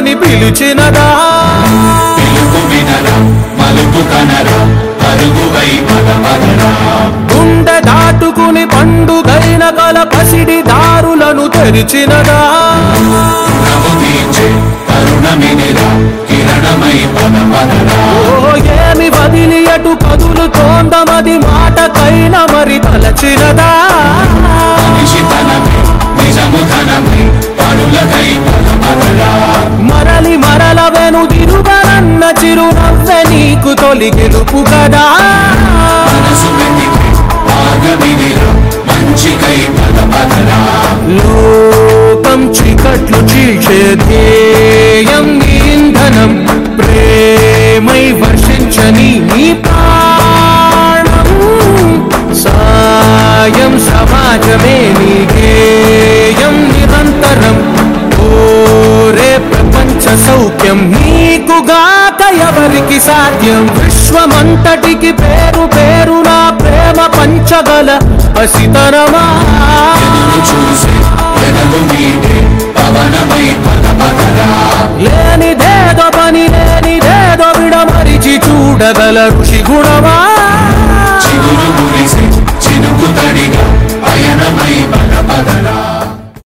అని పిలిచినదా పిలుపు వినరా మలుపు కనరా అరుగువై పదపదరా గుండె దాటుకుని పండుగైన కల పసిడి దారులను తెరిచినదా నవ్వు తీర్చే కరుణమినిరా కిరణమై పదపదరా ఏమి వదిలి అటు కదులుతోందమది మాటకైన మరి తలచినదా మనిషితనమే నిజముధనమే పరులకై పదపదరా మరలి మరల వెనుదిరుగనన్న చిరునవ్వె నీకు తొలి గెలుపు కదా మనసు వెతికే మార్గమినిరా మంచికై పదపదరా లోకం చీకట్లు చీల్చే ధ్యేయం ఇంధనం ప్రేమై వర్షించని నీ ప్రాణం సాయం సమాజమే నీ గేయం నిరంతరం ఓరే ప్రపంచ సౌఖ్యం నీకుగాక ఎవరికి సాధ్యం విశ్వమంతటికి పేరు పేరు నా ప్రేమ పంచగల పసితనమా చూసే ఎదలు మీటే పవనమై పదపదరా లేనిదేదో పని లేనిదేదో విడమరిచి చూడగల ఋషి గుణమా